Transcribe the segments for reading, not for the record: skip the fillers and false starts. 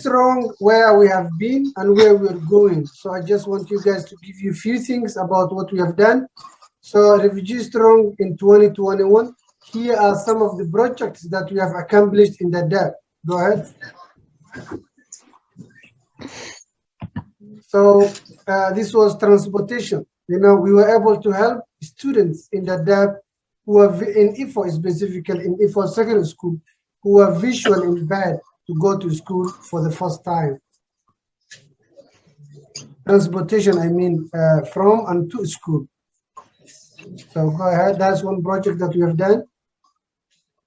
Strong, where we have been and where we're going. So I just want you guys to give you a few things about what we have done. So Refugee Strong in 2021, here are some of the projects that we have accomplished in Dadaab. Go ahead. So this was transportation. You know, we were able to help students in Dadaab who are in IFO, specifically in IFO secondary school, who are visually impaired to go to school for the first time. Transportation, I mean, from and to school. So go ahead, that's one project that we have done.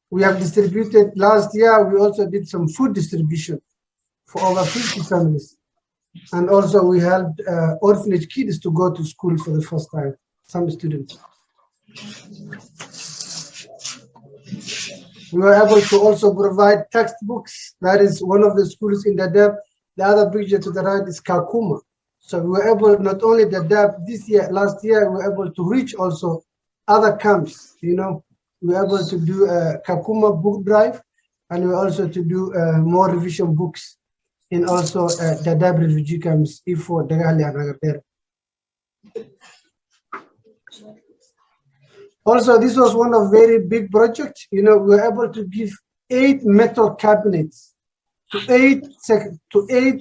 We have distributed, last year, we also did some food distribution for over 50 families. And also we helped orphanage kids to go to school for the first time, some students. We were able to also provide textbooks. That is one of the schools in Dadaab. The other picture to the right is Kakuma. So we were able, not only Dadaab this year, last year, we were able to reach also other camps, you know. We were able to do a Kakuma book drive, and we were also to do more revision books in also Dadaab refugee camps, Ifo, Dagali, and Agadir. Also, this was one of very big projects. You know, we were able to give 8 metal cabinets to eight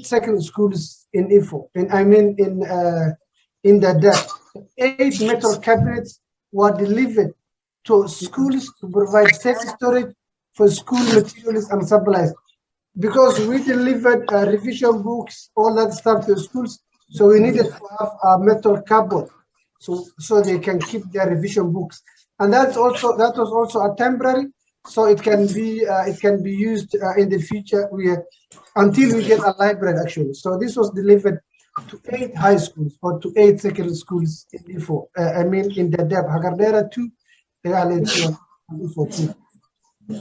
second schools in Ifo, and I mean in Dadaab. 8 metal cabinets were delivered to schools to provide safe storage for school materials and supplies. Because we delivered revision books, all that stuff to schools, so we needed to have a metal cupboard, so they can keep their revision books, and that was also a temporary, so it can be used in the future. Until we get a library actually. So this was delivered to 8 high schools or to 8 secondary schools in Ifo. I mean in Dadaab, Hagardera 2, and Ifo 2.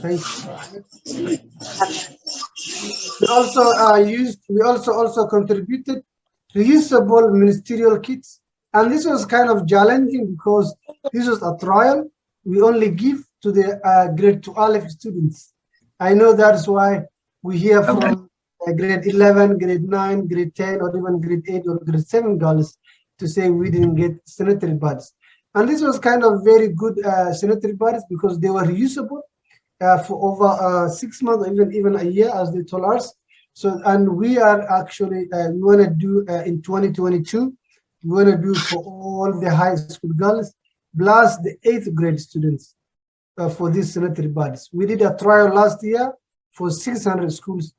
Thanks. We also contributed reusable ministerial kits, and this was kind of challenging because this was a trial. We only give to the grade 12 students. I know that's why we hear from grade 11, grade 9, grade 10, or even grade 8 or grade 7 girls to say we didn't get sanitary pads. And this was kind of very good sanitary pads because they were reusable. For over 6 months, even a year, as they told us. So, and we are actually we want to do in 2022. We want to do for all the high school girls plus the 8th grade students for these sanitary pads. We did a trial last year for 600 schools,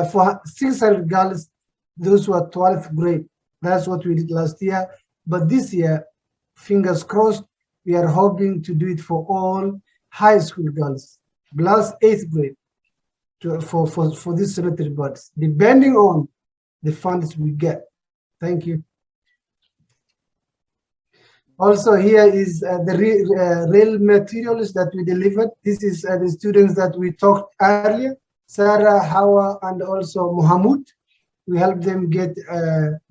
for 600 girls, those who are 12th grade. That's what we did last year. But this year, fingers crossed, we are hoping to do it for all high school girls. Plus 8th grade for these sanitary pads, depending on the funds we get. Thank you. Also, here is the real materials that we delivered. This is the students that we talked earlier, Sarah, Hawa, and also Mohamed. We helped them get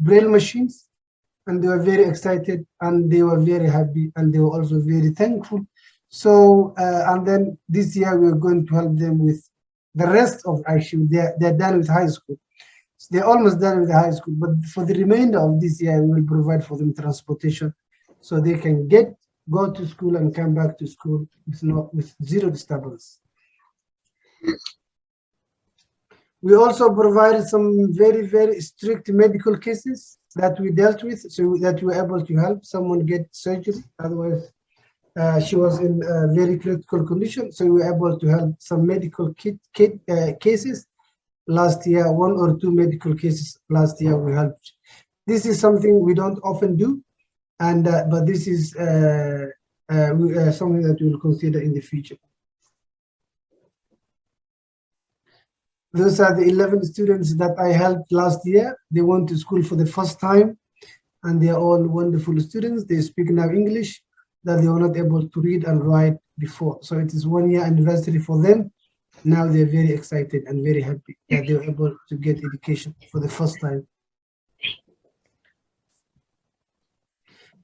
braille machines, and they were very excited, and they were very happy, and they were also very thankful. So, and then this year we're going to help them with the rest of, actually, they're done with high school. So they're almost done with the high school, but for the remainder of this year, we will provide for them transportation so they can go to school and come back to school with zero disturbance. We also provided some very, very strict medical cases that we dealt with, so that we were able to help someone get surgery. Otherwise, she was in a very critical condition, so we were able to help some medical cases last year. 1 or 2 medical cases last year we helped. This is something we don't often do, and but this is something that we will consider in the future. Those are the 11 students that I helped last year. They went to school for the first time, and they are all wonderful students. They speak now English that they were not able to read and write before. So it is 1 year anniversary for them. Now they're very excited and very happy that they were able to get education for the first time.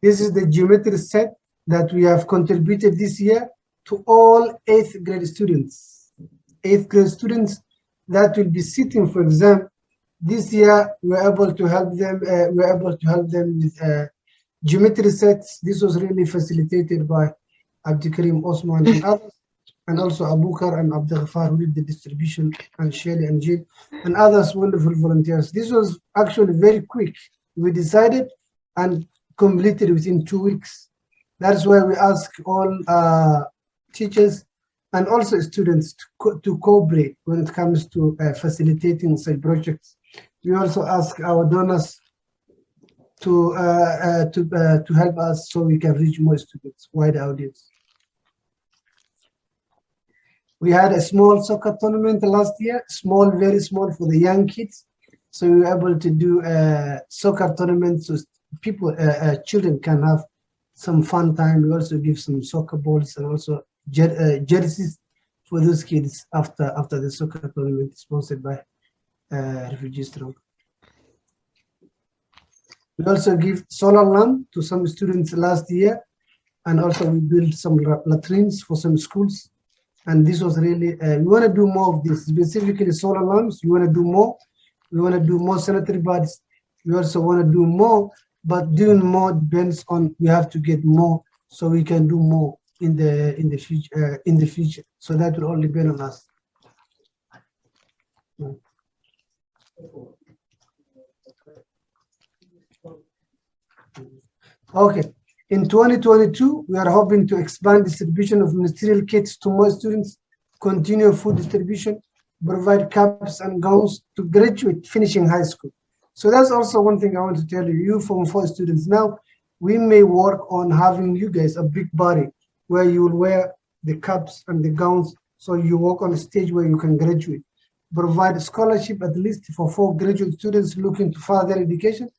This is the geometry set that we have contributed this year to all 8th grade students. 8th grade students that will be sitting for exam This year, we're able to help them. With geometry sets. This was really facilitated by Abdikarim Osman and others, and also Abukar and Abdelghafar who did the distribution, and Shelly and Jill, and others wonderful volunteers. This was actually very quick. We decided and completed within 2 weeks. That's why we ask all teachers and also students to cooperate when it comes to facilitating such projects. We also ask our donors to help us so we can reach more students, wider audience. We had a small soccer tournament last year, small, very small for the young kids. So we were able to do a soccer tournament so people, children can have some fun time. We also give some soccer balls and also jerseys for those kids after the soccer tournament sponsored by Refugee Strong. We also give solar lamp to some students last year, and also we built some latrines for some schools. And this was really, we want to do more of this, specifically solar lamps. We want to do more. We want to do more sanitary pads. We also want to do more, but doing more depends on, we have to get more so we can do more in the future. So that will all depend on us. Okay. In 2022, we are hoping to expand distribution of ministerial kits to more students, continue food distribution, provide caps and gowns to graduate finishing high school. So that's also one thing I want to tell you, you Form 4 students. Now, we may work on having you guys a big body where you will wear the caps and the gowns so you walk on a stage where you can graduate. Provide a scholarship at least for 4 graduate students looking to further education.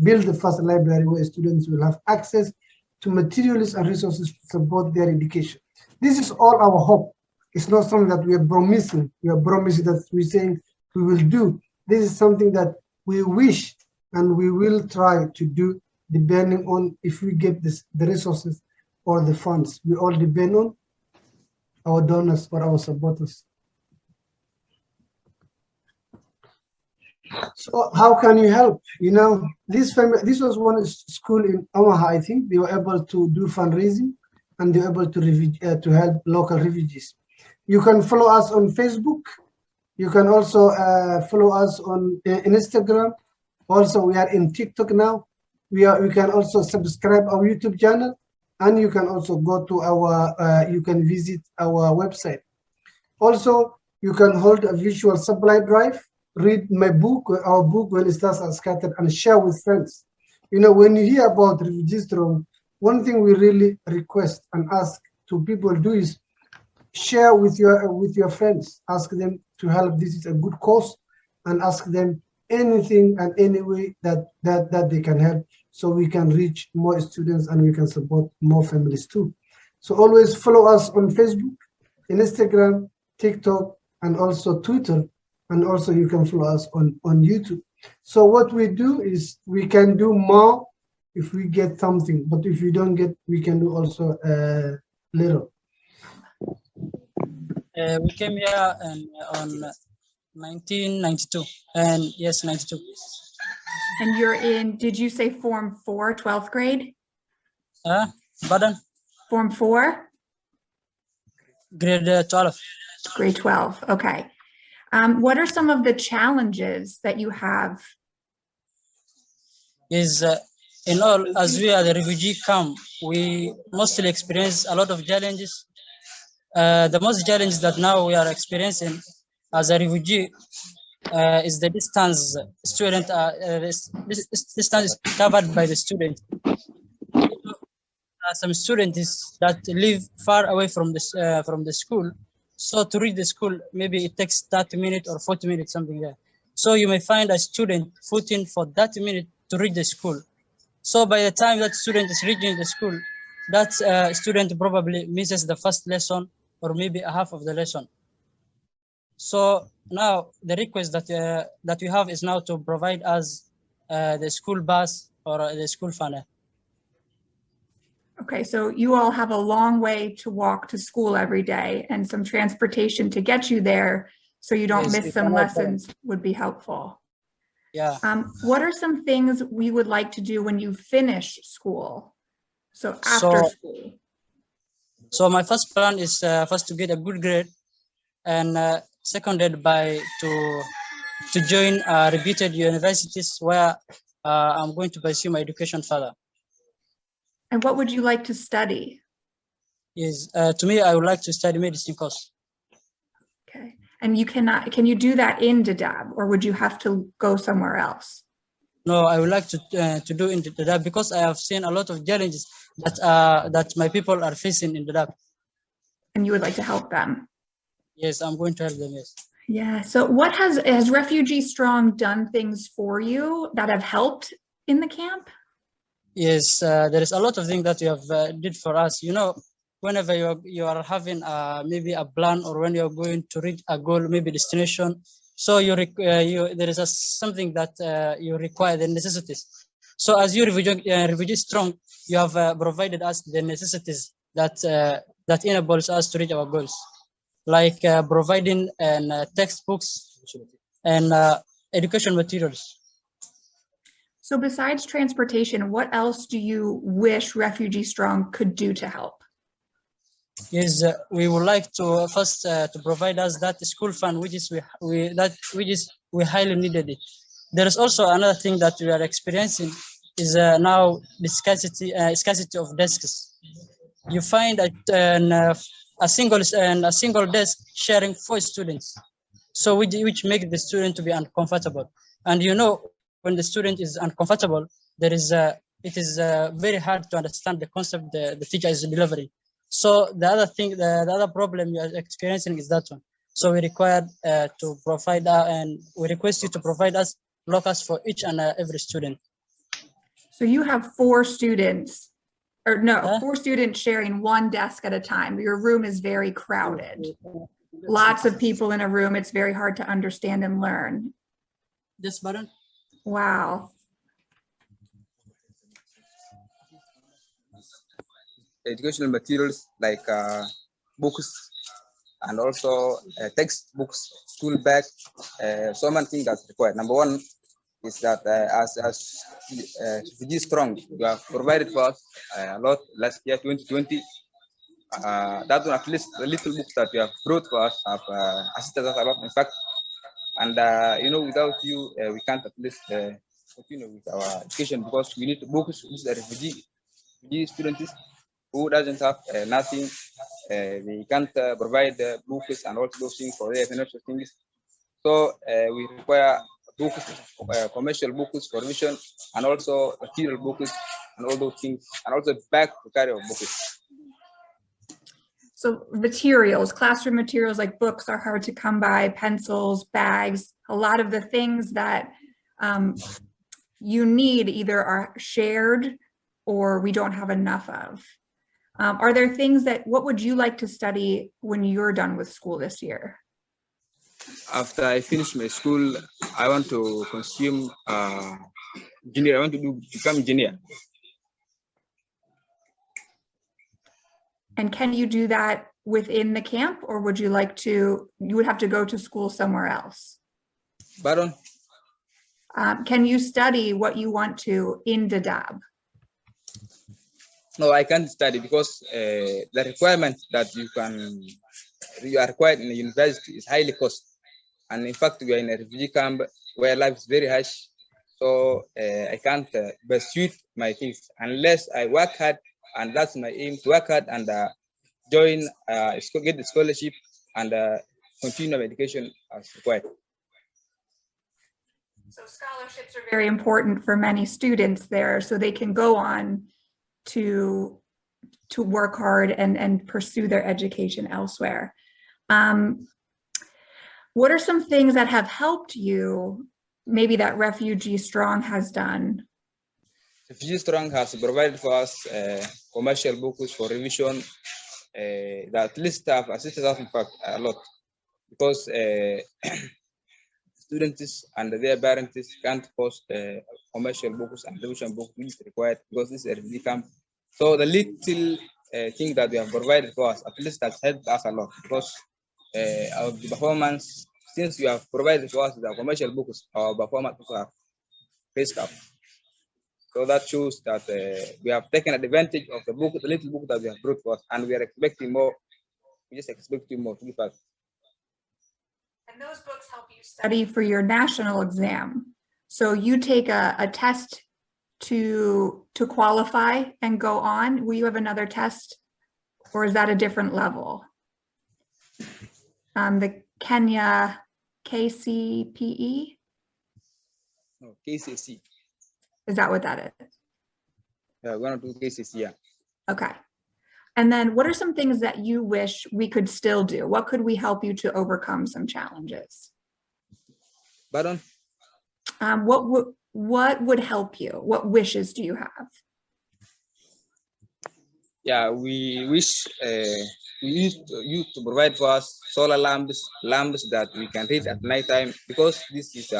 Build the first library where students will have access to materials and resources to support their education. This is all our hope. It's not something that we are promising. We are promising that we're saying we will do. This is something that we wish and we will try to do depending on if we get the resources or the funds. We all depend on our donors or our supporters. So how can you help? You know, this was one school in Omaha, I think. They were able to do fundraising and they were able to help local refugees. You can follow us on Facebook. You can also follow us on Instagram. Also, we are in TikTok now. We can also subscribe our YouTube channel, and you can also go to our, you can visit our website. Also, you can hold a visual supply drive, read my book, our book, When Stars Are Scattered, and share with friends. You know, when you hear about Refugee Strong, one thing we really request and ask to people do is share with your friends. Ask them to help. This is a good cause, and ask them anything and any way that they can help, so we can reach more students and we can support more families too. So always follow us on Facebook, Instagram, TikTok, and also Twitter, and also you can follow us on YouTube. So what we do is we can do more if we get something, but if we don't get, we can do also little. We came here on 1992, and yes, 92. And you're in, did you say Form 4, 12th grade? Pardon? Form 4? Grade 12. Grade 12, okay. What are some of the challenges that you have? Is in all, as we are the refugee camp, we mostly experience a lot of challenges. The most challenge that now we are experiencing as a refugee is the distance student. This distance is covered by the student. Some students that live far away from the school, so to reach the school, maybe it takes 30 minutes or 40 minutes, something there. So you may find a student footing for 30 minutes to reach the school. So by the time that student is reaching the school, that student probably misses the first lesson or maybe a half of the lesson. So now the request that we have is now to provide us the school bus or the school funnel. Okay, so you all have a long way to walk to school every day, and some transportation to get you there so you don't miss some lessons would be helpful. Yeah. What are some things we would like to do when you finish school? So So- after school. So my first plan is first to get a good grade, and seconded by to join reputed universities where I'm going to pursue my education further. And what would you like to study? Is to me, I would like to study medicine course. Okay. And can you do that in Dadaab, or would you have to go somewhere else? No, I would like to do in Dadaab because I have seen a lot of challenges that my people are facing in Dadaab. And you would like to help them? Yes, I'm going to help them. Yes. Yeah. So what has Refugee Strong done things for you that have helped in the camp? Yes, there is a lot of things that you have did for us. You know, whenever you are having maybe a plan, or when you are going to reach a goal, maybe destination, so there is something that you require, the necessities. So as you Refugee Strong, you have provided us the necessities that enables us to reach our goals, like providing textbooks and education materials. So besides transportation, what else do you wish Refugee Strong could do to help? Is we would like to first to provide us that school fund, which is we highly needed it. There is also another thing that we are experiencing is now the scarcity of desks. You find a single desk sharing 4 students, so which make the student to be uncomfortable. And you know, when the student is uncomfortable, it is very hard to understand the concept the teacher is delivering. So the other problem you are experiencing is that one. So we required to provide and we request you to provide us lockers for each and every student. So you have 4 students, or no, Huh? 4 students sharing one desk at a time. Your room is very crowded. Lots of people in a room. It's very hard to understand and learn. This button. Wow. Educational materials like books and also textbooks, school bag, so many things that's required. Number one is that as Refugee Strong, you have provided for us a lot last year, 2020. That one, at least the little books that you have brought for us have assisted us a lot, in fact. And you know, without you, we can't at least continue with our education, because we need books. This is a refugee students who doesn't have nothing. We can't provide books and all those things for their financial things. So we require books, commercial books for revision, and also material books and all those things, and also bag to carry our books. So materials, classroom materials like books are hard to come by, pencils, bags, a lot of the things that you need either are shared or we don't have enough of. Are there things what would you like to study when you're done with school this year? After I finish my school, I want to consume engineer. I want to become engineer. And can you do that within the camp, or would you like to, you would have to go to school somewhere else? Pardon? Can you study what you want to in Dadaab? No, I can't study because the requirement that you are required in the university is highly cost. And in fact, we are in a refugee camp where life is very harsh. So I can't pursue my things unless I work hard, and that's my aim, to work hard and join, get the scholarship and continue my education as required. So scholarships are very important for many students there, so they can go on to work hard and pursue their education elsewhere. What are some things that have helped you, maybe that Refugee Strong has done? Refugee Strong has provided for us commercial books for revision that at least have assisted us, in fact, a lot, because students and their parents can't post commercial books and revision books which is required, because this is a refugee camp. So the little thing that we have provided for us, at least that's helped us a lot, because our performance, since you have provided for us the commercial books, our performance have raised up. So that shows that we have taken advantage of the book, the little book that we have brought for us, and we are expecting more. We just expecting more to give us. And those books help you study for your national exam. So you take a test to qualify and go on. Will you have another test, or is that a different level? The Kenya KCPE? No, KCC. Is that what that is? Yeah, we're going to do KCC, yeah. Okay. And then what are some things that you wish we could still do? What could we help you to overcome some challenges? Pardon? What would help you? What wishes do you have? Yeah, we wish we used you to provide for us solar lamps that we can read at night time, because this is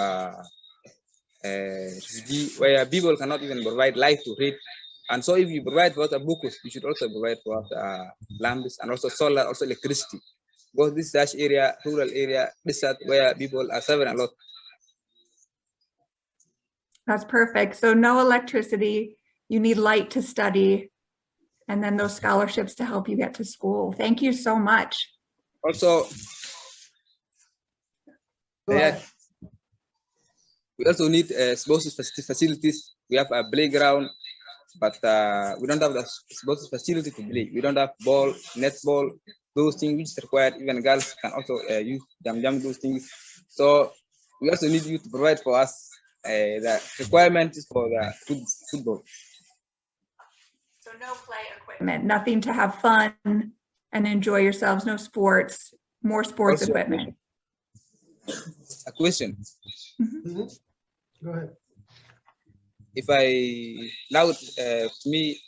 where people cannot even provide light to read. And so if you provide for us a book, you should also provide for us lamps and also solar, also electricity. Because this such area, rural area, desert, where people are suffering a lot. That's perfect. So no electricity, you need light to study, and then those scholarships to help you get to school. Thank you so much. Also, we also need sports facilities. We have a playground, but we don't have the sports facility to play. We don't have ball, netball, those things which is required. Even girls can also use jam those things. So we also need you to provide for us the requirements for the football. So no play equipment, nothing to have fun and enjoy yourselves, no sports, more sports Also, equipment. A question. Mm-hmm. Go ahead. If I now to me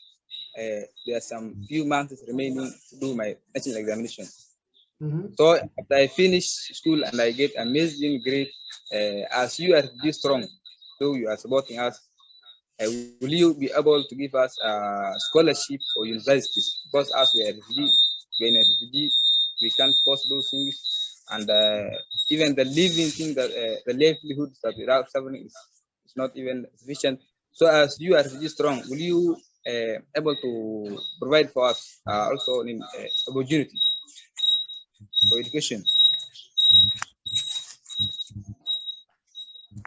there are some few months remaining to do my national examination. Mm-hmm. So after I finish school and I get amazing grade, as you are Refugee Strong, so you are supporting us, will you be able to give us a scholarship for universities? Because as we are refugee, we are in a refugee, we can't cost those things, and even the living thing that the livelihoods that we are suffering is not even sufficient. So as you are Refugee Strong, will you able to provide for us also an opportunity for education?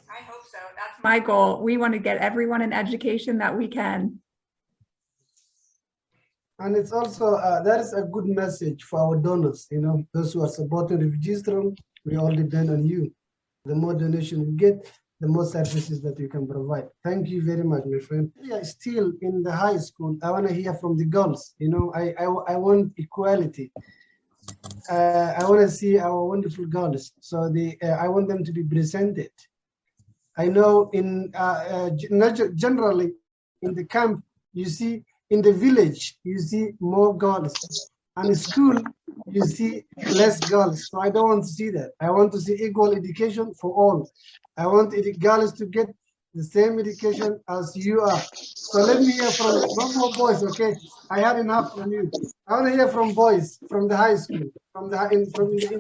I hope so. That's my goal. We want to get everyone an education that we can. And it's also, that is a good message for our donors, you know, those who are supporting Refugee Strong, we all depend on you. The more donation we get, the more services that you can provide. Thank you very much, my friend. Yeah, still in the high school, I want to hear from the girls, you know, I want equality. I want to see our wonderful girls. So I want them to be presented. I know in generally in the camp, you see, in the village, you see more girls, and in school, you see less girls. So I don't want to see that. I want to see equal education for all. I want the girls to get the same education as you are. So let me hear from no more boys, okay? I had enough from you. I want to hear from boys from the high school, in the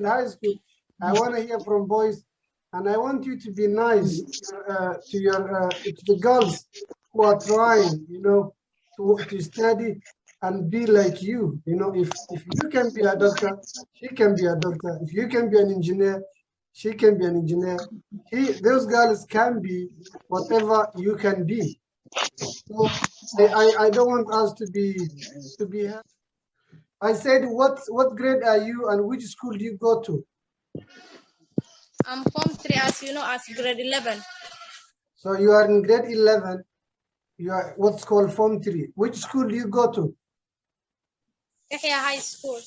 high school. I want to hear from boys, and I want you to be nice to the girls who are trying, you know, to study and be like you. You know, if you can be a doctor, she can be a doctor. If you can be an engineer, she can be an engineer. Those girls can be whatever you can be. So I don't want us to be. I said, what grade are you and which school do you go to? I'm Form 3, as you know, as grade 11. So you are in grade 11. You are what's called Form 3. Which school do you go to? Yahya High School.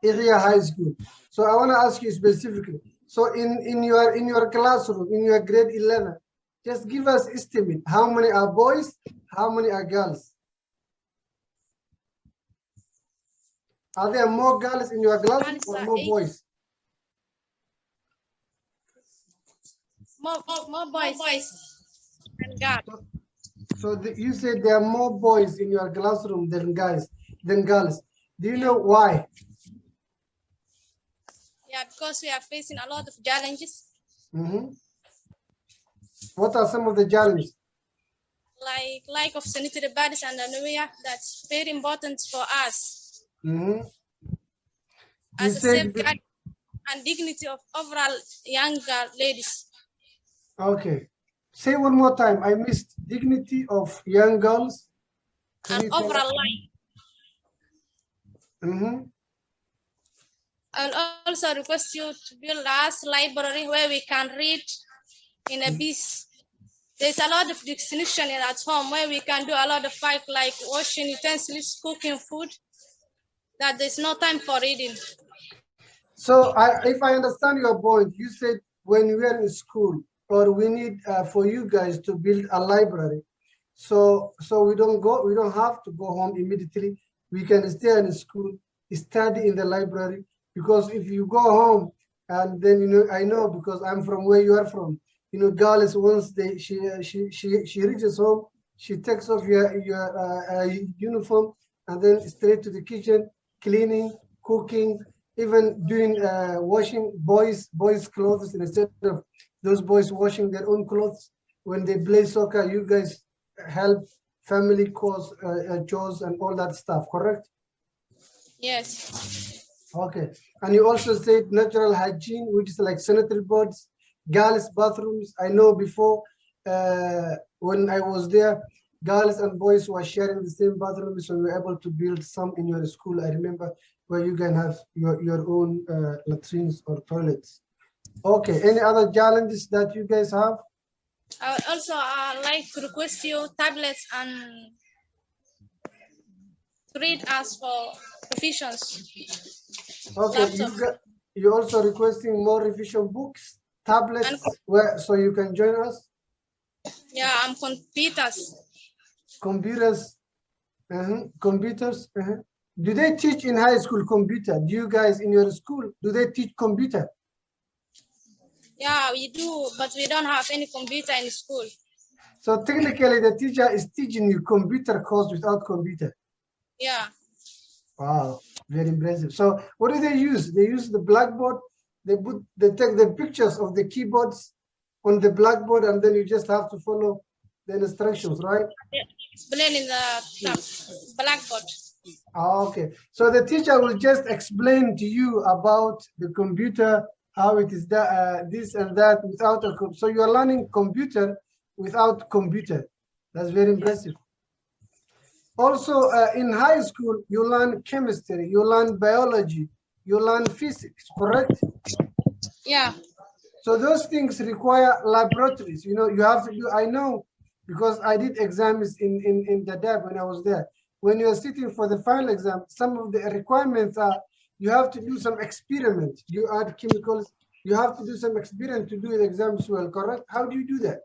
Area High School. So I want to ask you specifically. So in your classroom, in your grade 11, just give us estimate. How many are boys? How many are girls? Are there more girls in your classroom or more boys? More boys than girls. So you said there are more boys in your classroom than girls. Do you know why? Yeah, because we are facing a lot of challenges. Mm-hmm. What are some of the challenges? Like lack of sanitary pads and underwear. That's very important for us Mm-hmm. You as a said, safeguard and dignity of overall younger ladies. okay. Say one more time. I missed dignity of young girls. Can And you tell overall us? life. Mm-hmm. I'll also request you to build us library where we can read in a peace. There's a lot of distraction at home where we can do a lot of work like washing utensils, cooking food, that there's no time for reading. So if I understand your point, you said when we are in school, or we need for you guys to build a library, so we don't have to go home immediately. We can stay in school, study in the library, because if you go home and then I know because I'm from where you are from. Girls once she reaches home, she takes off your uniform and then straight to the kitchen, cleaning, cooking, even doing washing boys' clothes instead of those boys washing their own clothes. When they play soccer, you guys help family chores and all that stuff, correct? Yes. Okay. And you also said natural hygiene, which is like sanitary boards, girls' bathrooms. I know before when I was there, girls and boys were sharing the same bathroom, so we were able to build some in your school. I remember where you can have your own latrines or toilets. Okay. Any other challenges that you guys have? I would also like to request you tablets and to read us for revisions. Okay. Laptop. You're also requesting more revision books, tablets, so you can join us. Yeah, I'm computers. Computers. Computers. Do they teach in high school computer? Do you guys in your school, do they teach computer? Yeah, we do, but we don't have any computer in school. So technically the teacher is teaching you computer course without computer. Yeah. Wow, very impressive. So what do they use? They use the blackboard. They take the pictures of the keyboards on the blackboard, and then you just have to follow the instructions, right? Explain in the blackboard. Okay, so the teacher will just explain to you about the computer, how it is that this and that without so you are learning computer without computer. That's very impressive. Also, in high school, you learn chemistry, you learn biology, you learn physics, correct? Yeah. So those things require laboratories. You have to do, I know, because I did exams in Dadaab when I was there. When you're sitting for the final exam, some of the requirements are you have to do some experiment. You add chemicals, you have to do some experiment to do the exams well, correct? How do you do that?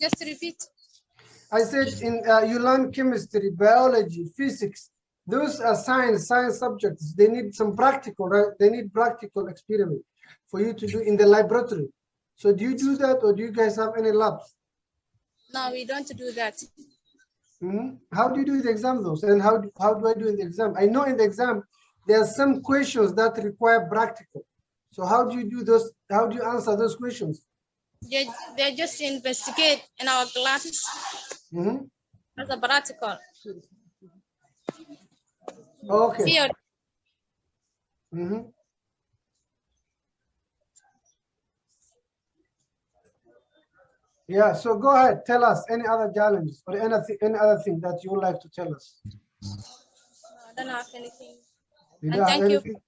Just repeat. I said you learn chemistry, biology, physics. Those are science subjects. They need some practical, right? They need practical experiment for you to do in the laboratory. So do you do that, or do you guys have any labs? No, we don't do that. How do you do the exam though? And how do I do in the exam? I know in the exam there are some questions that require practical. So how do you do those? How do you answer those questions? They just investigate in our classes as a practical. Okay. Theory. Yeah, so go ahead, tell us any other challenges or any other thing that you would like to tell us. No, I don't have anything. You And don't have thank you. anything?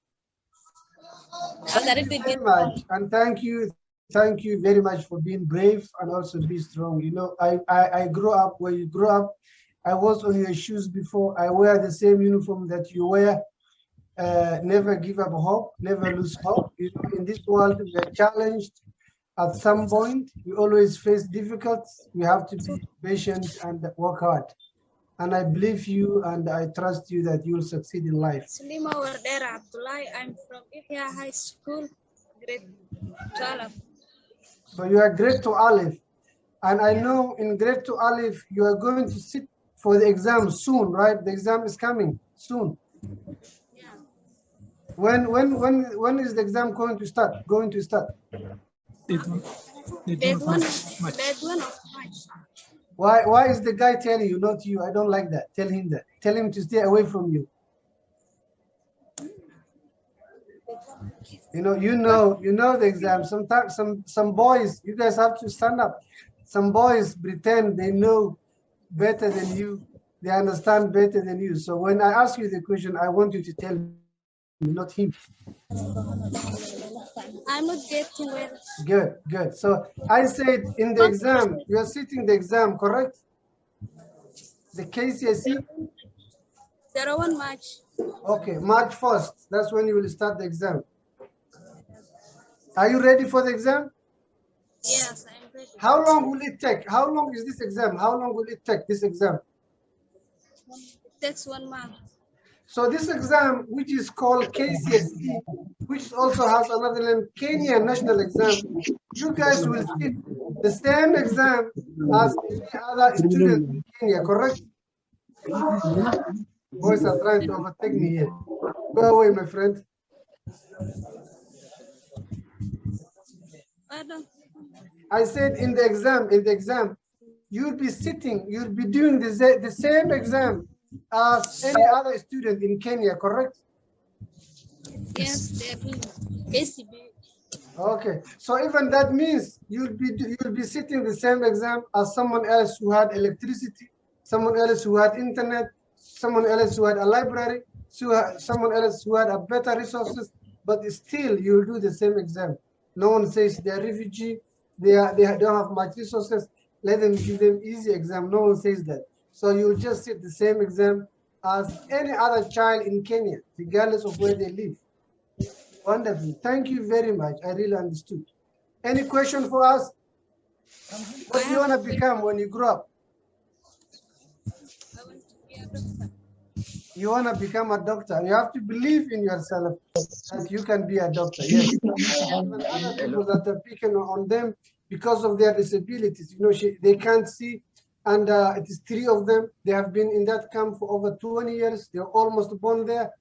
Thank you very much, and thank you very much for being brave and also be strong. I grew up where you grew up. I was on your shoes before. I wear the same uniform that you wear. Never give up hope, never lose hope. In this world, we are challenged. At some point, we always face difficulties. We have to be patient and work hard. And I believe you and I trust you that you will succeed in life. Salima Wardera Abdullahi. I'm from Ihya High School, grade 12. So you are grade 2 Aleph. And I know in grade 2 Aleph, you are going to sit for the exam soon, right? The exam is coming soon. Yeah. When is the exam going to start? Bed one of March. Why is the guy telling you, not you? I don't like that. Tell him that. Tell him to stay away from you. You know the exam. Sometimes some boys, you guys have to stand up. Some boys pretend they know better than you. They understand better than you. So when I ask you the question, I want you to tell me, not him. I'm not getting well. Good. So I said in the exam, you are sitting the exam, correct? The KCSE? 01 March. Okay, March 1st. That's when you will start the exam. Are you ready for the exam? Yes, I'm ready. How long will it take? How long is this exam? How long will it take, this exam? It takes 1 month. So this exam, which is called KCSE, which also has another name, Kenya National Exam, you guys will sit the same exam as any other student in Kenya, correct? Boys are trying to overtake me here. Go away, my friend. I said in the exam, you'll be sitting, you'll be doing the same exam as any other student in Kenya, correct? Yes, KCB. Okay, so even that means you'll be sitting the same exam as someone else who had electricity, someone else who had internet, someone else who had a library, someone else who had a better resources, but still you'll do the same exam. No one says they're refugee, they don't have much resources, let them give them easy exam. No one says that. So you'll just sit the same exam as any other child in Kenya, regardless of where they live. Wonderful. Thank you very much. I really understood. Any question for us? What do you want to become when you grow up? I want to be a doctor. You want to become a doctor. You have to believe in yourself that you can be a doctor. Yes. Even other people that are picking on them because of their disabilities. They can't see. And it is 3 of them. They have been in that camp for over 20 years. They're almost born there.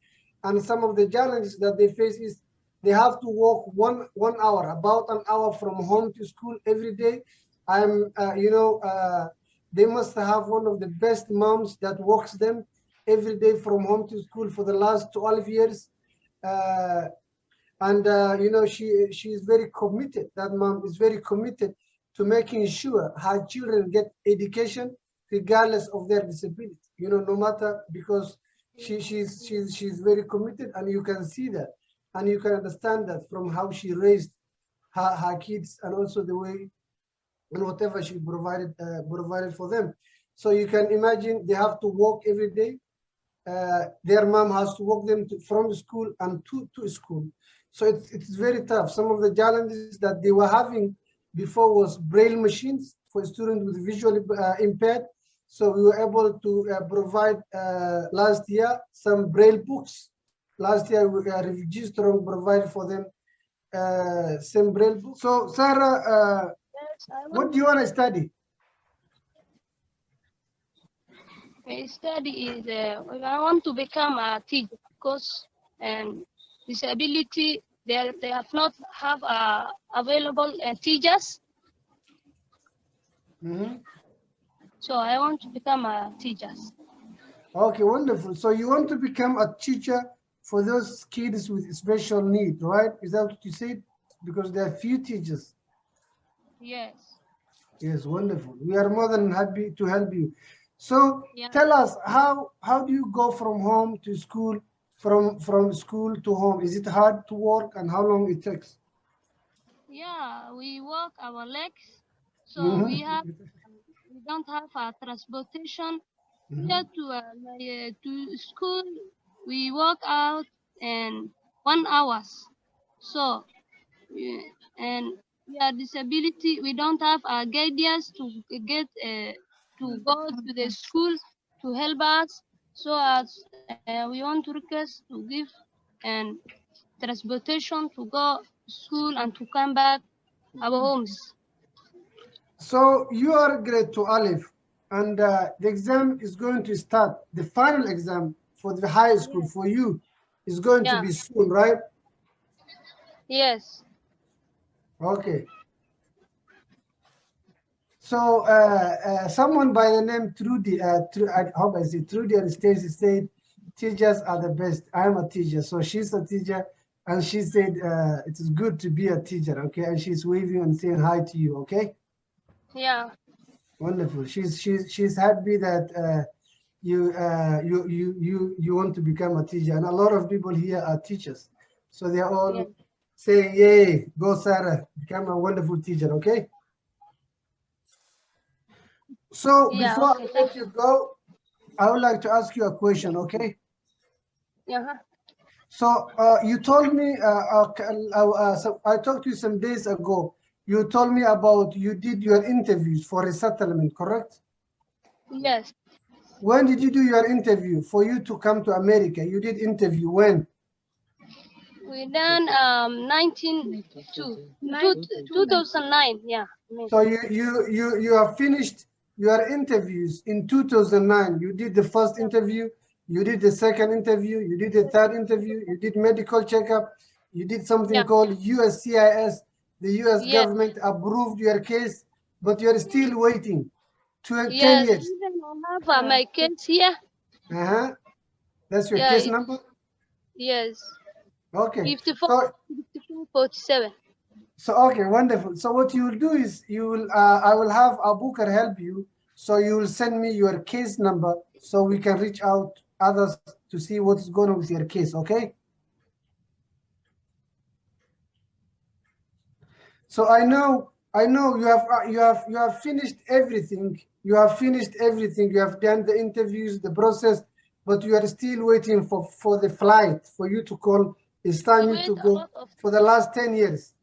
And some of the challenges that they face is they have to walk one hour, about an hour from home to school every day. They must have one of the best moms that walks them every day from home to school for the last 12 years. She is very committed. That mom is very committed to making sure her children get education regardless of their disability. No matter, because she's very committed, and you can see that, and you can understand that from how she raised her kids, and also the way and whatever she provided for them. So you can imagine they have to walk every day. Their mom has to walk them from school and to school. So it's very tough. Some of the challenges that they were having before was braille machines for students with visually impaired. So we were able to provide last year some braille books. Last year, Refugee Strong provided for them some braille books. So Sarah, what do you want to study? My study is I want to become a teacher because disability they have not have available teachers. Mm-hmm. So I want to become a teacher. Okay, wonderful. So you want to become a teacher for those kids with special need, right? Is that what you said? Because there are few teachers. Yes. Yes, wonderful. We are more than happy to help you. So Yeah. tell us, how do you go from home to school, from school to home? Is it hard to walk, and how long it takes? Yeah, we walk our legs, so Mhm. we don't have transportation. Mhm. Here to school, we walk out in 1 hour. So and we are disability. We don't have guidance to get to go to the school to help us. So as we want to request to give and transportation to go school and to come back our homes. So you are grade 2 Aleph, and the exam is going to start, the final exam for the high school for you. is going to Yeah. be soon, right? Yes. Okay. So someone by the name Trudy, I hope I say Trudy and Stacy said, teachers are the best. I'm a teacher. So she's a teacher and she said it is good to be a teacher, okay? And she's waving and saying hi to you, okay? Yeah. Wonderful. She's happy that you want to become a teacher. And a lot of people here are teachers. So they're all Yeah. saying, yay, go Sarah, become a wonderful teacher, okay? So Yeah. before Okay. I let you go, I would like to ask you a question, okay? Yeah. So you told me, so I talked to you some days ago. You told me about you did your interviews for resettlement, correct? Yes. When did you do your interview for you to come to America? You did interview when? We done 2009. Yeah. So you have finished your interviews in 2009. You did the first interview, you did the second interview, you did the third interview, you did medical checkup, you did something Yeah. called USCIS. The US Yes. government approved your case, but you're still waiting 10 Yes. years. Even I have my kids here. That's your Yeah. case number? Yes. Okay. 54, So 47. So okay, wonderful. So what you will do is you will I will have Abukar help you. So you will send me your case number so we can reach out others to see what's going on with your case. Okay. So I know you have finished everything. You have finished everything. You have done the interviews, the process, but you are still waiting for the flight for you to call. It's time you Wait to a go lot of for the last 10 years.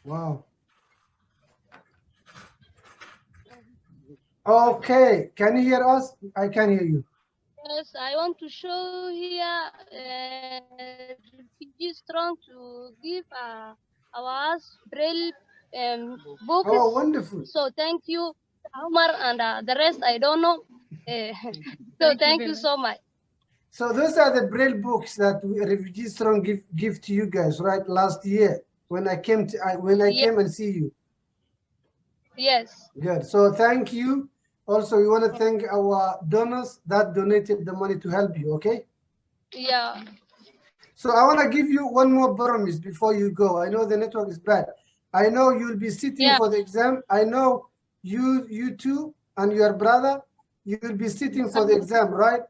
Wow. Okay, can you hear us? I can hear you. Yes, I want to show here Refugee Strong to give our braille books. Oh, wonderful. So thank you, Omar, and the rest I don't know. So thank you so much. So those are the braille books that Refugee Strong give to you guys, right? Last year when I came came and see you. Yes. Good. So thank you. Also, we want to thank our donors that donated the money to help you. Okay. Yeah. So I want to give you one more promise before you go. I know the network is bad. I know you'll be sitting for the exam. I know you two and your brother, you'll be sitting for the exam, right?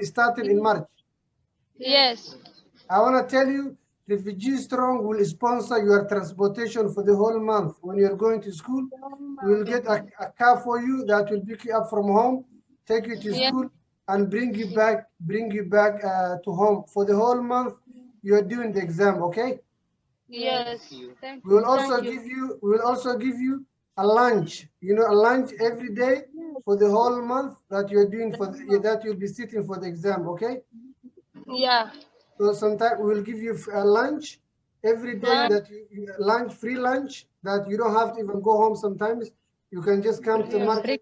Starting in March. Yes. I want to tell you, Refugee Strong will sponsor your transportation for the whole month. When you're going to school, we will get a car for you that will pick you up from home, take you to school, and bring you back to home for the whole month. You're doing the exam, okay? Yes. We will also give you a lunch. You know, a lunch every day for the whole month that you're doing that you'll be sitting for the exam, okay? Yeah. So sometimes we will give you a lunch every day that free lunch that you don't have to even go home. Sometimes you can just come to the market,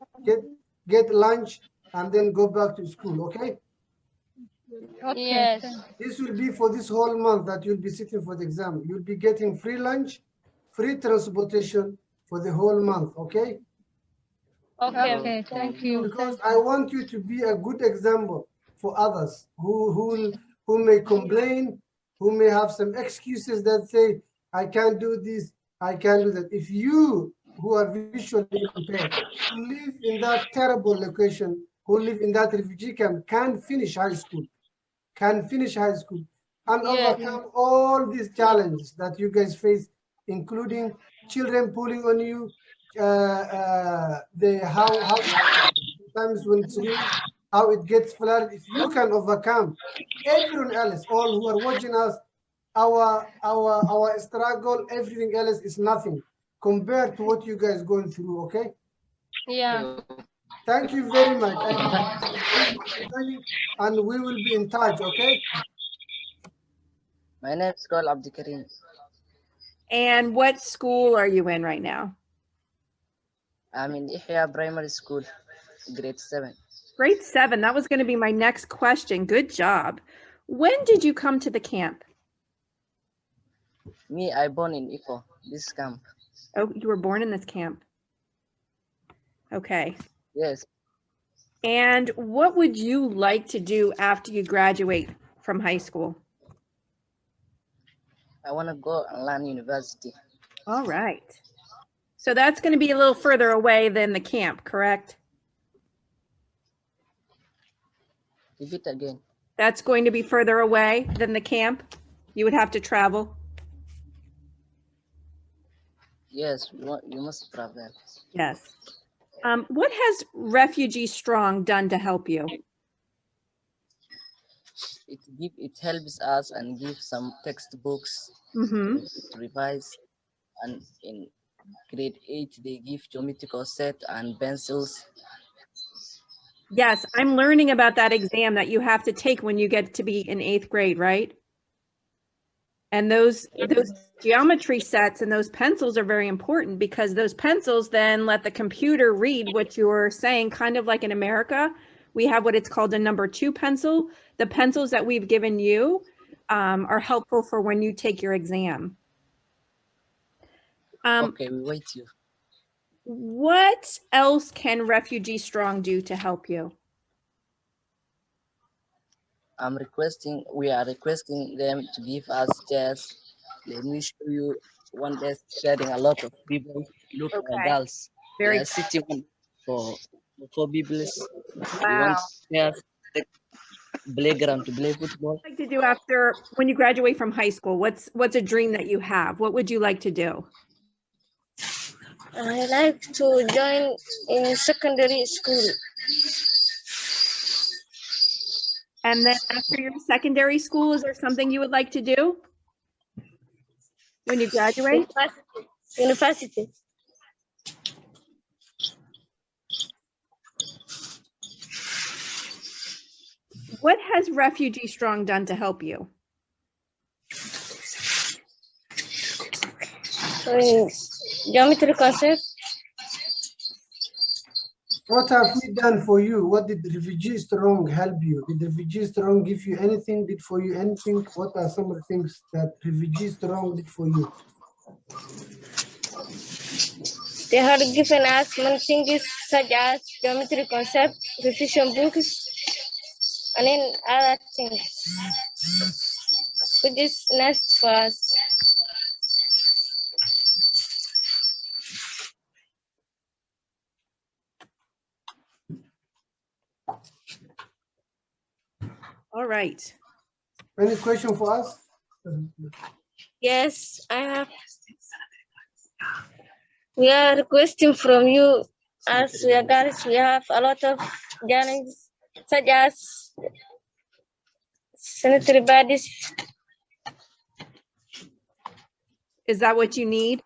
get lunch, and then go back to school. Okay. Yes. This will be for this whole month that you'll be sitting for the exam. You'll be getting free lunch, free transportation for the whole month. Okay. Okay. Thank you. Because I want you to be a good example for others who may complain, who may have some excuses that say, I can't do this, I can't do that. If you who are visually impaired, who live in that terrible location, who live in that refugee camp, can finish high school, and overcome all these challenges that you guys face, including children pulling on you, how sometimes when it's raining, how it gets flooded. If you can overcome, everyone else, all who are watching us, our struggle, everything else is nothing compared to what you guys going through. Okay. Yeah. Thank you very much. And we will be in touch. Okay. My name is called Abdikarim. And what school are you in right now? I'm in Ihya Primary School, grade 7. Grade 7. That was going to be my next question. Good job. When did you come to the camp? Me, I born in Ifo, this camp. Oh, you were born in this camp. Okay. Yes, And what would you like to do after you graduate from high school? I want to go and learn university. All right. So that's going to be a little further away than the camp, correct? Repeat again. That's going to be further away than the camp? You would have to travel? Yes, you must travel. Yes. What has Refugee Strong done to help you? It helps us and gives some textbooks Mm-hmm. to revise. And in grade 8, they give geometrical set and pencils. Yes, I'm learning about that exam that you have to take when you get to be in 8th grade, right? And those geometry sets and those pencils are very important because those pencils then let the computer read what you're saying, kind of like in America. We have what it's called a number 2 pencil. The pencils that we've given you are helpful for when you take your exam. Okay, we wait you. What else can Refugee Strong do to help you? We are requesting them to give us chairs. Let me show you one desk sharing a lot of people. Look, Okay. girls. Very They are sitting for 4 people. We wow. want chairs, playground to play football. What would you like to do after when you graduate from high school? What's a dream that you have? What would you like to do? I like to join in secondary school. And then after your secondary school, is there something you would like to do when you graduate? University. What has Refugee Strong done to help you? Geometry concept. What have we done for you? What did Refugee Strong help you? Did Refugee Strong give you anything, did for you anything? What are some of the things that Refugee Strong did for you? They have given us many things such as geometry concept, revision books, and then other things, which is nice for us. All right. Any question for us? Yes, I have. We are requesting from you, as we are girls, we have a lot of challenges, such as sanitary bodies. Is that what you need?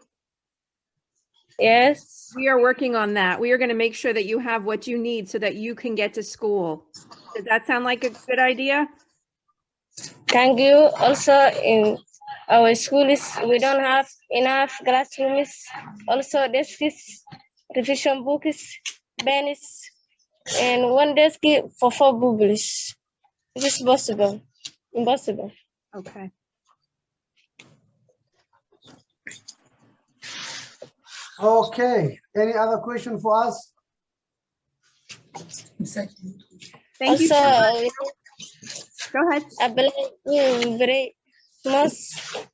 Yes. We are working on that. We are going to make sure that you have what you need so that you can get to school. Does that sound like a good idea? Thank you. Also, in our schools, we don't have enough classrooms. Also, desks, revision books, pens, and one desk for 4 bubbles. It is possible. Impossible. Okay. Okay. Any other question for us? Thank you. Also, Go ahead. very most.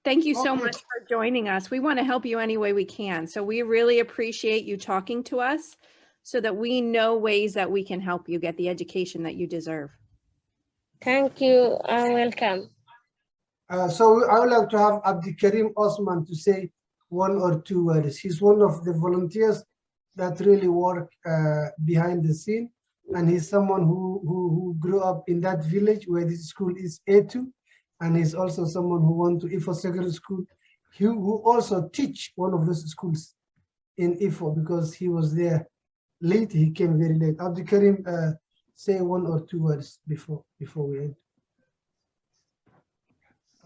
Thank you so Okay. much for joining us. We want to help you any way we can. So we really appreciate you talking to us so that we know ways that we can help you get the education that you deserve. Thank you and welcome. So I would like to have Abdikarim Osman to say 1 or 2 words. He's one of the volunteers that really work behind the scene, and he's someone who grew up in that village where this school is A2, and he's also someone who went to Ifo Secondary School, who also teach one of those schools in Ifo because he was there late. He came very late. Abdikarim, say 1 or 2 words before we end.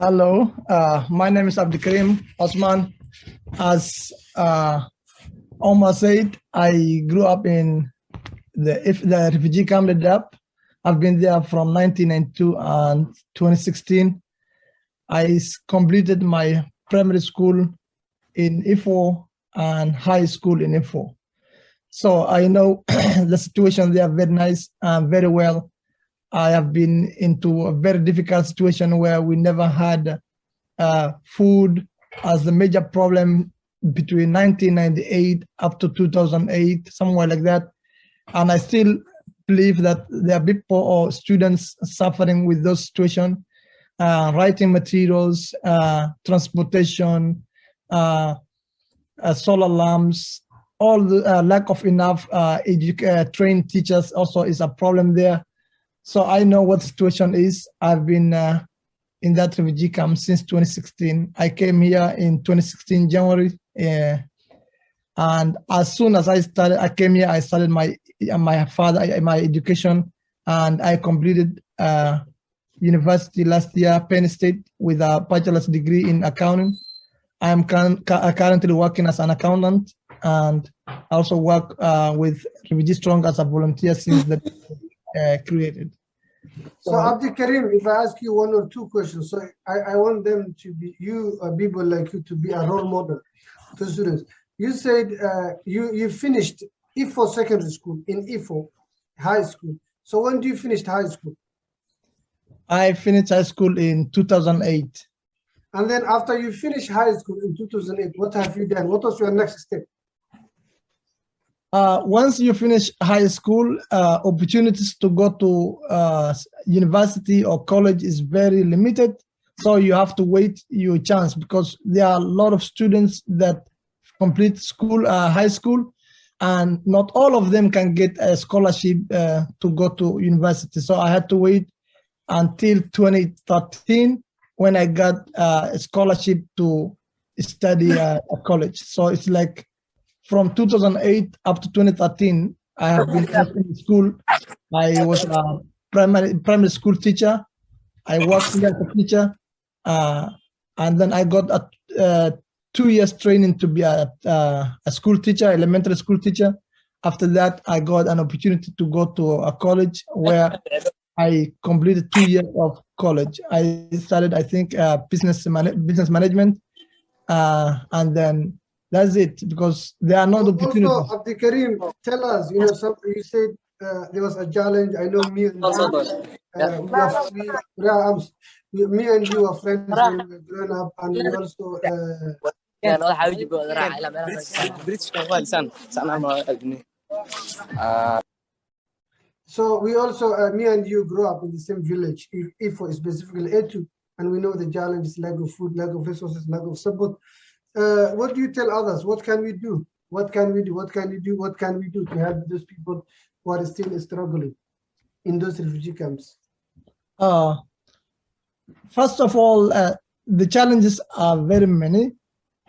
Hello, my name is Abdikarim Osman. As Omar said, I grew up in the refugee camp Dadaab. I've been there from 1992 and 2016. I completed my primary school in Ifo and high school in Ifo. So I know the situation there very nice and very well. I have been into a very difficult situation where we never had food as the major problem between 1998 up to 2008, somewhere like that. And I still believe that there are people or students suffering with those situations, writing materials, transportation, solar lamps, all the lack of enough trained teachers also is a problem there. So I know what the situation is. I've been in that refugee camp since 2016. I came here in 2016 January, and as soon as I came here, I started my education, and I completed university last year, Penn State, with a bachelor's degree in accounting. I am currently working as an accountant, and I also work with Refugee Strong as a volunteer since the created. So Abdi Karim, if I ask you one or two questions, so I want them to be, people like you to be a role model to students. You said you finished Ifo secondary school in Ifo high school. So when do you finish high school? I finished high school in 2008. And then after you finish high school in 2008, what have you done? What was your next step? Once you finish high school, opportunities to go to university or college is very limited. So you have to wait your chance, because there are a lot of students that complete school, high school, and not all of them can get a scholarship to go to university. So I had to wait until 2013 when I got a scholarship to study at college. So it's like from 2008 up to 2013, I have been in school. I was a primary school teacher. I worked as a teacher, and then I got a 2 years training to be a school teacher, elementary school teacher. After that, I got an opportunity to go to a college where I completed 2 years of college. I started, I think, business management, and then that's it, because there are no opportunities. Also, Abdi Karim, tell us, you said there was a challenge. I know me and me and you are friends when we were growing up, and we also so we also, me and you grew up in the same village, Ifo, specifically A2, and we know the challenge is lack of food, lack of resources, lack of support. What do you tell others? What can we do? What can we do? What can we do? What can we do to help those people who are still struggling in those refugee camps? First of all, the challenges are very many,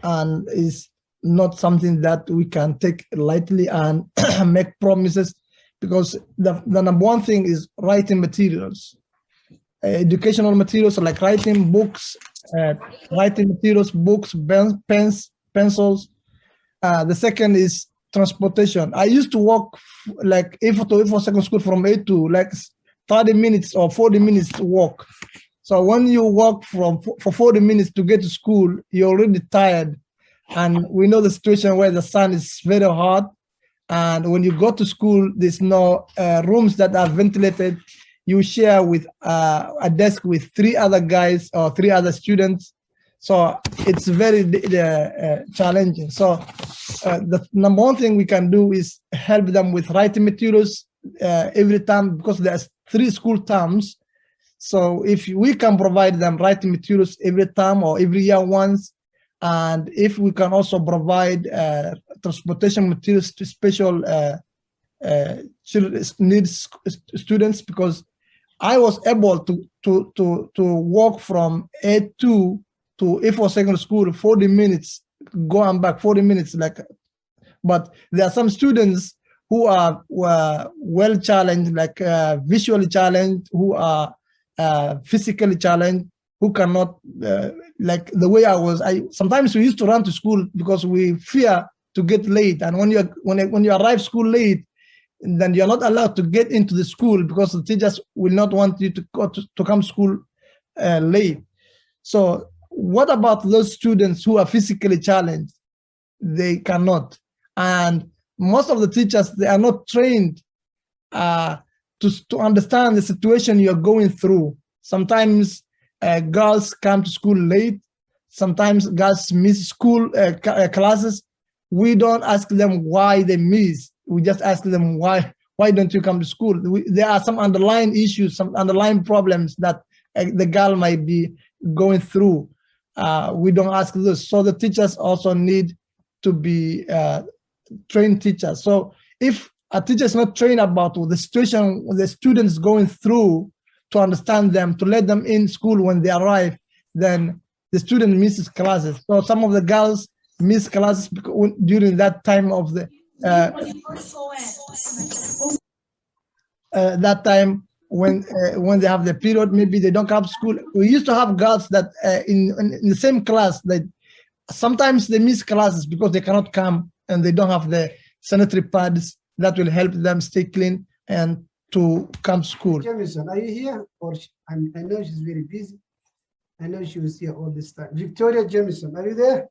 and is not something that we can take lightly and make promises, because the number one thing is writing materials, educational materials like writing books, books, pens, pencils. The second is transportation. I used to walk like Ifo second school from A to like 30 minutes or 40 minutes to walk. So when you walk for 40 minutes to get to school, you're already tired. And we know the situation where the sun is very hot. And when you go to school, there's no rooms that are ventilated. You share with a desk with 3 other guys or 3 other students. So it's very challenging. So the number one thing we can do is help them with writing materials every time, because there's 3 school terms. So if we can provide them writing materials every time or every year once, and if we can also provide transportation materials to special needs students, because I was able to walk from A2 to Ifo secondary school 40 minutes, go and back 40 minutes. But there are some students who are well challenged, like visually challenged, who are physically challenged. who cannot, like the way sometimes we used to run to school because we fear to get late. And when you arrive school late, then you're not allowed to get into the school because the teachers will not want you to come to school late. So what about those students who are physically challenged? They cannot. And most of the teachers, they are not trained to understand the situation you're going through. Sometimes girls come to school late. Sometimes girls miss school classes. We don't ask them why they miss. We just ask them why don't you come to school? There are some underlying issues, some underlying problems that the girl might be going through. We don't ask this. So the teachers also need to be trained teachers. So if a teacher is not trained about the situation the students going through, to understand them, to let them in school when they arrive, then the student misses classes. So some of the girls miss classes during that time of the that time when they have the period. Maybe they don't come to school. We used to have girls that in the same class that sometimes they miss classes because they cannot come and they don't have the sanitary pads that will help them stay clean and to come to school. Jamison, are you here? Or I know she's very busy. I know she was here all this time. Victoria Jamison, are you there?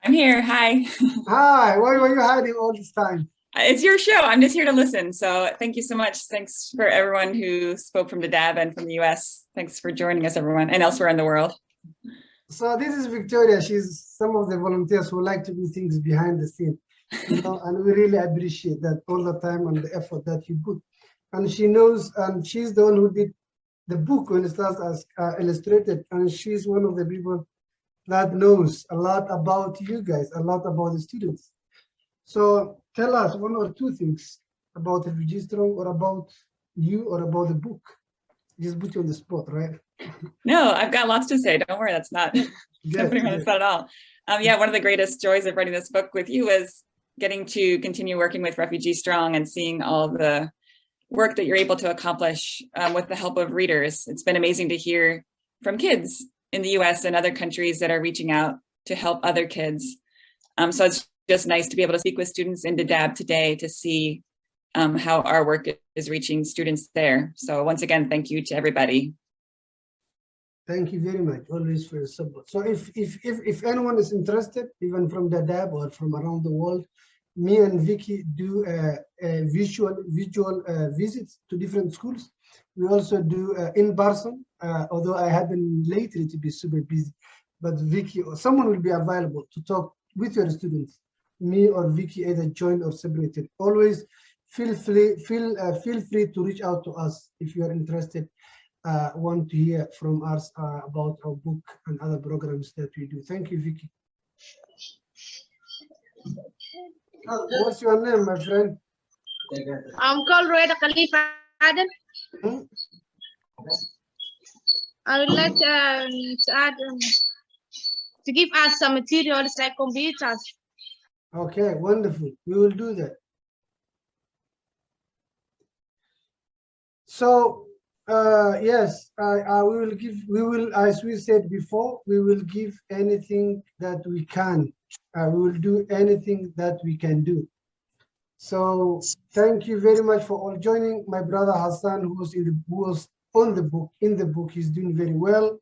I'm here. Hi. Hi. Why were you hiding all this time? It's your show. I'm just here to listen. So thank you so much. Thanks for everyone who spoke from Dadaab and from the US. Thanks for joining us, everyone, and elsewhere in the world. So this is Victoria. She's some of the volunteers who like to do things behind the scene, and we really appreciate that all the time and the effort that you put. And she knows, and she's the one who did the book when it starts as illustrated, and she's one of the people that knows a lot about you guys, a lot about the students. So tell us one or two things about Refugee Strong, or about you, or about the book. Just put you on the spot, right? No, I've got lots to say. Don't worry, that's not putting me on the spot at all. Yeah, one of the greatest joys of writing this book with you was getting to continue working with Refugee Strong and seeing all the work that you're able to accomplish with the help of readers. It's been amazing to hear from kids in the US and other countries that are reaching out to help other kids. So it's just nice to be able to speak with students in Dadaab today to see how our work is reaching students there. So once again, thank you to everybody. Thank you very much, always for your support. So if anyone is interested, even from Dadaab or from around the world, me and Vicky do visual visits to different schools. We also do in person, although I happen lately to be super busy, but Vicky or someone will be available to talk with your students. Me or Vicky, either joined or separated. Always feel free to reach out to us if you are interested, want to hear from us about our book and other programs that we do. Thank you, Vicky. What's your name, my friend? I'm called Rueda Khalifa Adam. I would like to add to give us some materials like computers. Okay, wonderful. We will do that. So yes, we will, as we said before, we will give anything that we can. We will do anything that we can do. So thank you very much for all joining. My brother Hassan, who was in the book, he's doing very well.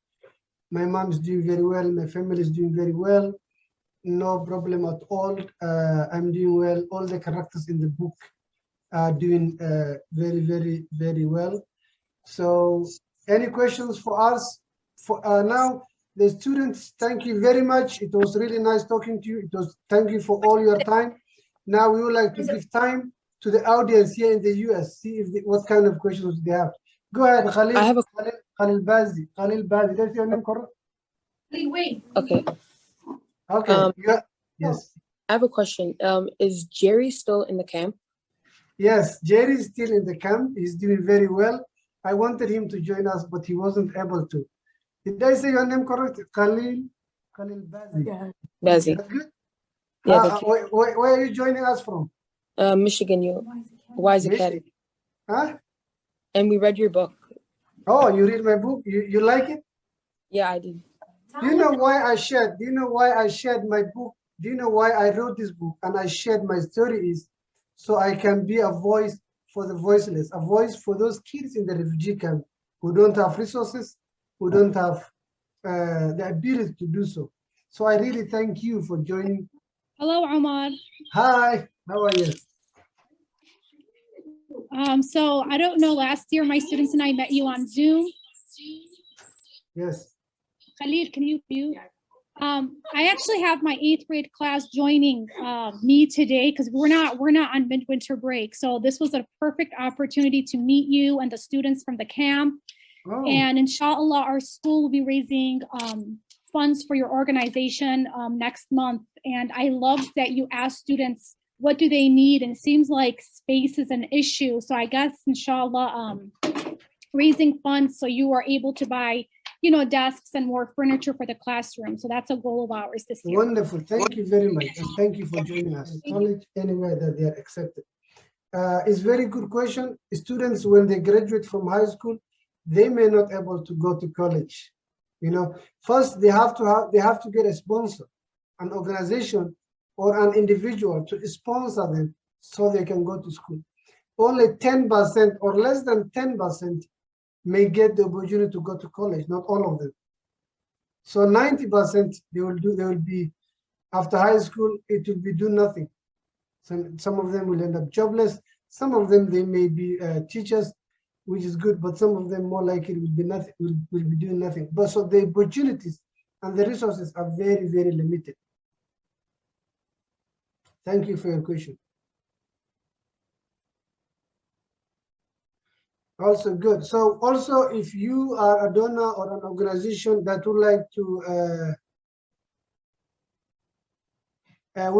My mom is doing very well. My family is doing very well. No problem at all. I'm doing well. All the characters in the book are doing very, very, very well. So any questions for us? For now, the students, thank you very much. It was really nice talking to you. Thank you for all your time. Now we would like to give time to the audience here in the US, see if what kind of questions they have. Go ahead, Khalil. I have a Khalil Bazi. Khalil Bazi. That's your name, correct? okay. Okay. Yes. I have a question. Is Jerry still in the camp? Yes, Jerry is still in the camp. He's doing very well. I wanted him to join us, but he wasn't able to. Did I say your name correct? Khalil Bazi. Yeah. Bazi. Good? Yeah, where are you joining us from? Michigan, Wise Academy. Huh? And we read your book. Oh, you read my book? You like it? Yeah, I did. Do you know why I shared? Do you know why I shared my book? Do you know why I wrote this book and I shared my story is so I can be a voice for the voiceless, a voice for those kids in the refugee camp who don't have resources, who don't have the ability to do so. So I really thank you for joining. Hello, Omar. Hi, how are you? So I don't know, last year my students and I met you on Zoom. Yes. Khalil, can you mute? I actually have my 8th grade class joining me today because we're not on midwinter break. So this was a perfect opportunity to meet you and the students from the camp. Oh. And inshallah, our school will be raising funds for your organization next month. And I love that you asked students, what do they need? And it seems like space is an issue. So I guess inshallah, raising funds so you are able to buy, you know, desks and more furniture for the classroom. So that's a goal of ours this year. Wonderful. Thank you very much. And thank you for joining us. College anywhere that they are accepted. It's very good question. Students, when they graduate from high school, they may not able to go to college. You know, first they have to get a sponsor, an organization or an individual to sponsor them so they can go to school. Only 10% or less than 10% may get the opportunity to go to college, not all of them. So 90% they will be after high school, it will be do nothing. Some of them will end up jobless. Some of them they may be teachers, which is good, but some of them more likely will be nothing, will be doing nothing. But so the opportunities and the resources are very, very limited. Thank you for your question. Also good. So also, if you are a donor or an organization that would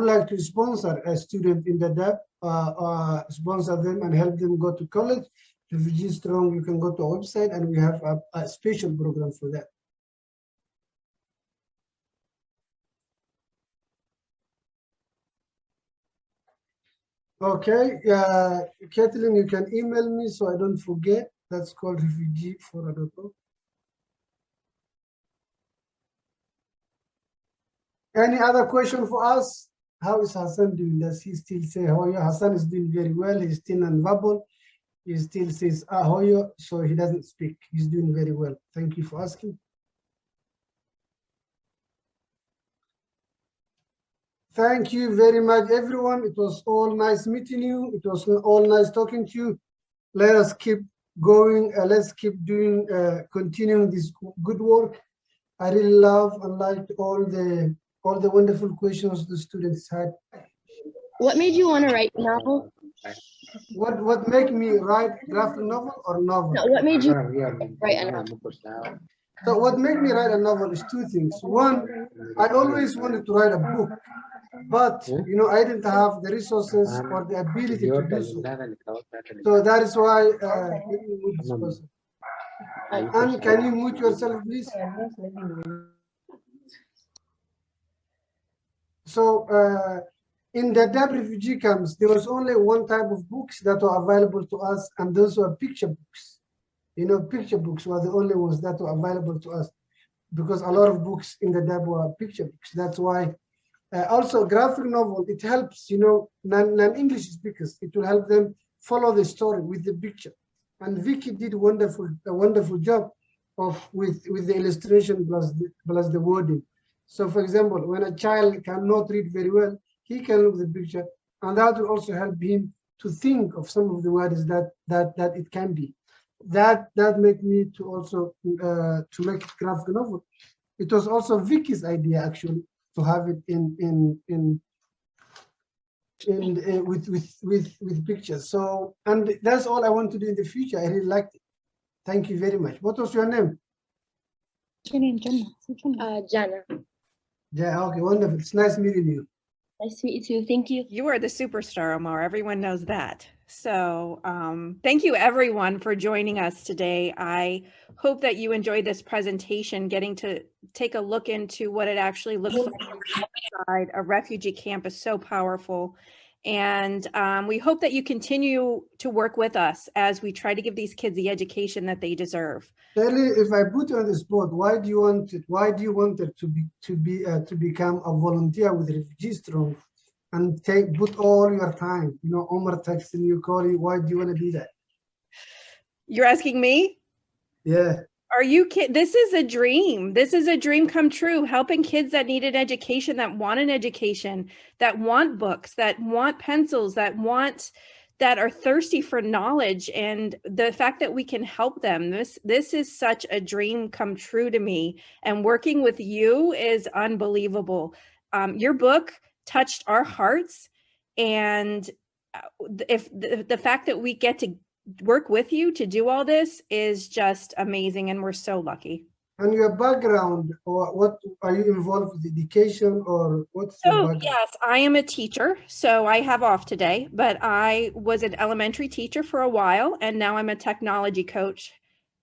like to sponsor a student in the Dadaab, sponsor them and help them go to college, Refugee Strong, you can go to our website and we have a special program for that. Okay, Kathleen, you can email me so I don't forget. That's called refugee4.org. Any other question for us? How is Hassan doing? Does he still say Hoyo? Hassan is doing very well. He's still non-verbal. He still says Ahoyo, so he doesn't speak. He's doing very well. Thank you for asking. Thank you very much, everyone. It was all nice meeting you. It was all nice talking to you. Let us keep going. Let's keep doing, continuing this good work. I really love and liked all the wonderful questions the students had. What made you want to write a novel? What made me write graphic novel or novel? No, what made you write a novel? So what made me write a novel is two things. One, I always wanted to write a book, but you know, I didn't have the resources or the ability to do so. So that is why let me mute this person. And can you mute yourself, please? So in the Dadaab refugee camps, there was only one type of books that were available to us, and those were picture books. You know, picture books were the only ones that were available to us because a lot of books in the Dadaab were picture books. That's why also graphic novel, it helps, you know, non-English speakers. It will help them follow the story with the picture. And Vicky did a wonderful job with the illustration plus the wording. So for example, when a child cannot read very well, he can look at the picture, and that will also help him to think of some of the words that it can be. That made me to also to make it graphic novel. It was also Vicky's idea actually to have it with pictures. So, and that's all I want to do in the future. I really liked it. Thank you very much. What was your name? What's your name, Jannah? Jana. Yeah, okay, wonderful. It's nice meeting you. Nice to meet you too. Thank you. You are the superstar, Omar. Everyone knows that. So thank you everyone for joining us today. I hope that you enjoyed this presentation, getting to take a look into what it actually looks like inside a refugee camp is so powerful. And we hope that you continue to work with us as we try to give these kids the education that they deserve. Shirley, if I put you on the spot, why do you want it? Why do you want it to become a volunteer with Refugee Strong and put all your time? You know, Omar texting you, calling. Why do you want to do that? You're asking me? Yeah. Are you kidding? This is a dream. This is a dream come true. Helping kids that need an education, that want an education, that want books, that want pencils, that are thirsty for knowledge, and the fact that we can help them. This is such a dream come true to me. And working with you is unbelievable. Your book touched our hearts, and if the fact that we get to work with you to do all this is just amazing, and we're so lucky. And your background, or what are you involved with education, or what's your background? Yes, I am a teacher, so I have off today, but I was an elementary teacher for a while, and now I'm a technology coach.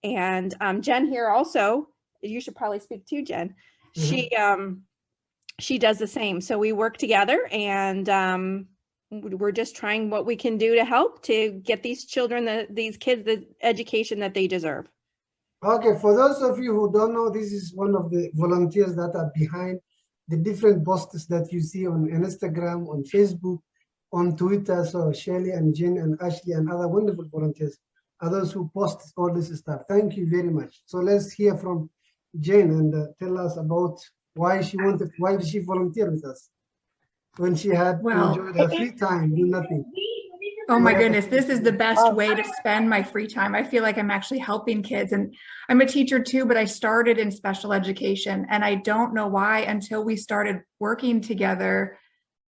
And Jen here also, you should probably speak to Jen. She does the same. So we work together, and we're just trying what we can do to help to get these children, these kids, the education that they deserve. Okay, for those of you who don't know, this is one of the volunteers that are behind the different posts that you see on Instagram, on Facebook, on Twitter. So Shirley and Jen and Ashley and other wonderful volunteers are those who post all this stuff. Thank you very much. So let's hear from Jen and tell us about why did she volunteer with us when she had enjoyed her free time, do nothing. Oh my goodness, this is the best way to spend my free time. I feel like I'm actually helping kids, and I'm a teacher too, but I started in special education, and I don't know why until we started working together,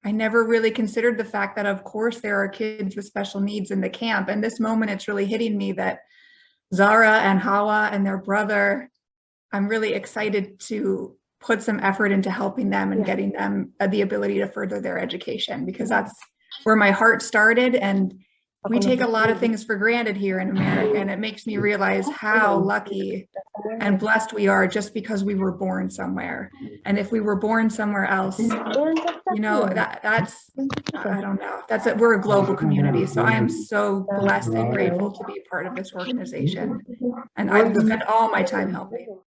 I never really considered the fact that of course there are kids with special needs in the camp. And this moment, it's really hitting me that Zara and Hawa and their brother, I'm really excited to put some effort into helping them and getting them the ability to further their education, because that's where my heart started. And we take a lot of things for granted here in America, and it makes me realize how lucky and blessed we are just because we were born somewhere. And if we were born somewhere else, you know, that's I don't know, we're a global community. So I am so blessed and grateful to be a part of this organization, and I've spent all my time helping.